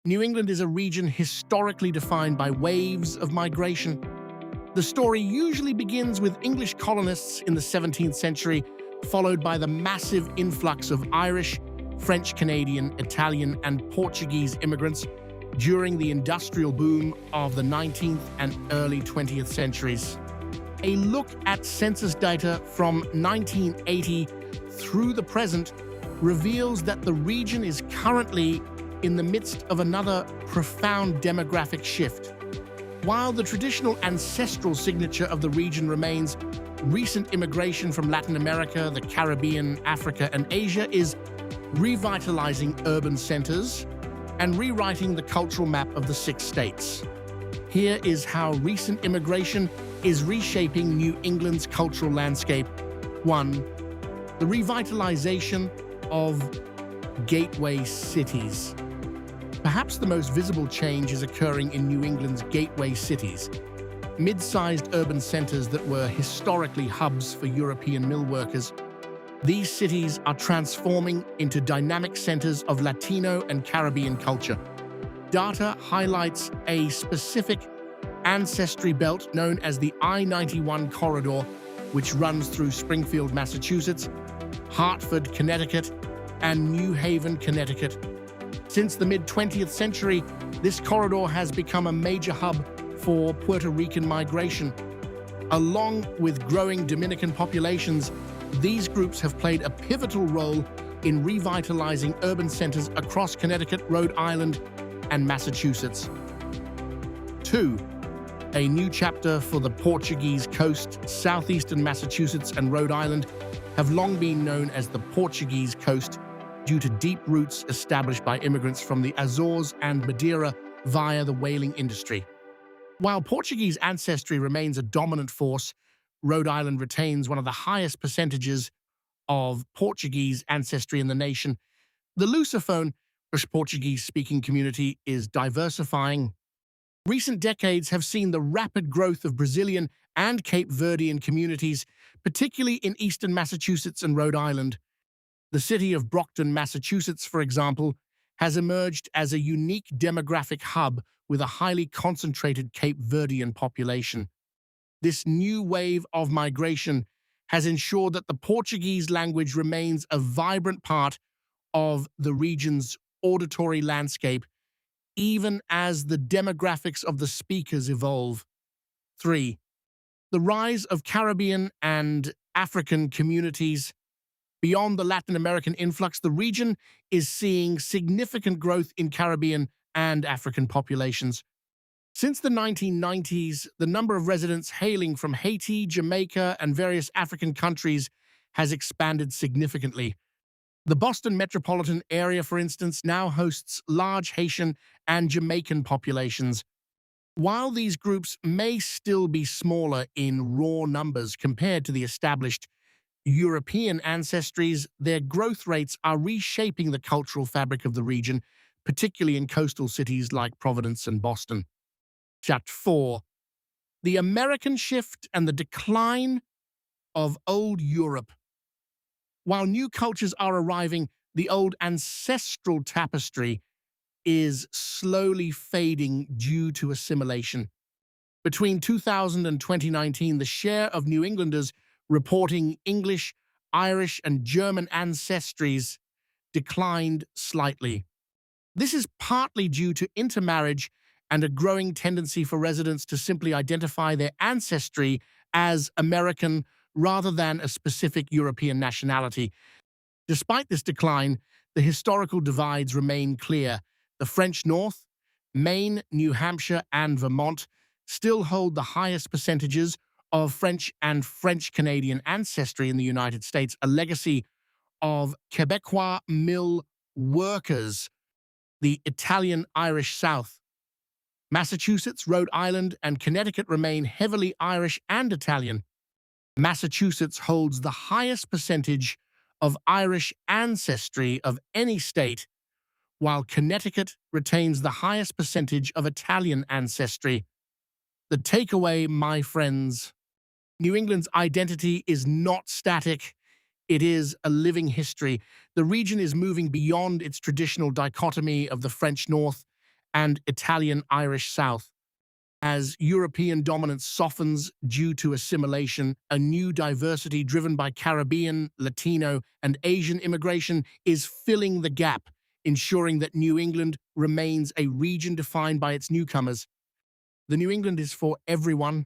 New England is a region historically defined by waves of migration. The story usually begins with English colonists in the 17th century, followed by the massive influx of Irish, French Canadian, Italian, and Portuguese immigrants during the industrial boom of the 19th and early 20th centuries. A look at census data from 1980 through the present reveals that the region is currently in the midst of another profound demographic shift. While the traditional ancestral signature of the region remains, recent immigration from Latin America, the Caribbean, Africa, and Asia is revitalizing urban centers and rewriting the cultural map of the 6 states. Here is how recent immigration is reshaping New England's cultural landscape. 1. The revitalization of gateway cities. Perhaps the most visible change is occurring in New England's gateway cities, mid-sized urban centers that were historically hubs for European mill workers. These cities are transforming into dynamic centers of Latino and Caribbean culture. Data highlights a specific ancestry belt known as the I-91 corridor, which runs through Springfield, Massachusetts, Hartford, Connecticut, and New Haven, Connecticut. Since the mid-20th century, this corridor has become a major hub for Puerto Rican migration. Along with growing Dominican populations, these groups have played a pivotal role in revitalizing urban centers across Connecticut, Rhode Island, and Massachusetts. 2. A new chapter for the Portuguese coast. Southeastern Massachusetts and Rhode Island have long been known as the Portuguese coast due to deep roots established by immigrants from the Azores and Madeira via the whaling industry. While Portuguese ancestry remains a dominant force, Rhode Island retains one of the highest percentages of Portuguese ancestry in the nation. The Lusophone Portuguese-speaking community is diversifying. Recent decades have seen the rapid growth of Brazilian and Cape Verdean communities, particularly in eastern Massachusetts and Rhode Island. The city of Brockton, Massachusetts, for example, has emerged as a unique demographic hub with a highly concentrated Cape Verdean population. This new wave of migration has ensured that the Portuguese language remains a vibrant part of the region's auditory landscape, even as the demographics of the speakers evolve. 3. The rise of Caribbean and African communities. Beyond the Latin American influx, the region is seeing significant growth in Caribbean and African populations. Since the 1990s, the number of residents hailing from Haiti, Jamaica, and various African countries has expanded significantly. The Boston metropolitan area, for instance, now hosts large Haitian and Jamaican populations. While these groups may still be smaller in raw numbers compared to the established European ancestries, their growth rates are reshaping the cultural fabric of the region, particularly in coastal cities like Providence and Boston. Chapter 4. The American Shift and the Decline of Old Europe. While new cultures are arriving, the old ancestral tapestry is slowly fading due to assimilation. Between 2000 and 2019, the share of New Englanders reporting English, Irish, and German ancestries declined slightly. This is partly due to intermarriage and a growing tendency for residents to simply identify their ancestry as American rather than a specific European nationality. Despite this decline, the historical divides remain clear. The French North, Maine, New Hampshire, and Vermont still hold the highest percentages of French and French-Canadian ancestry in the United States, a legacy of Quebecois mill workers. The Italian-Irish South. Massachusetts, Rhode Island, and Connecticut remain heavily Irish and Italian. Massachusetts holds the highest percentage of Irish ancestry of any state, while Connecticut retains the highest percentage of Italian ancestry. The takeaway, my friends: New England's identity is not static. It is a living history. The region is moving beyond its traditional dichotomy of the French North and Italian-Irish South. As European dominance softens due to assimilation, a new diversity driven by Caribbean, Latino, and Asian immigration is filling the gap, ensuring that New England remains a region defined by its newcomers. The New England is for everyone,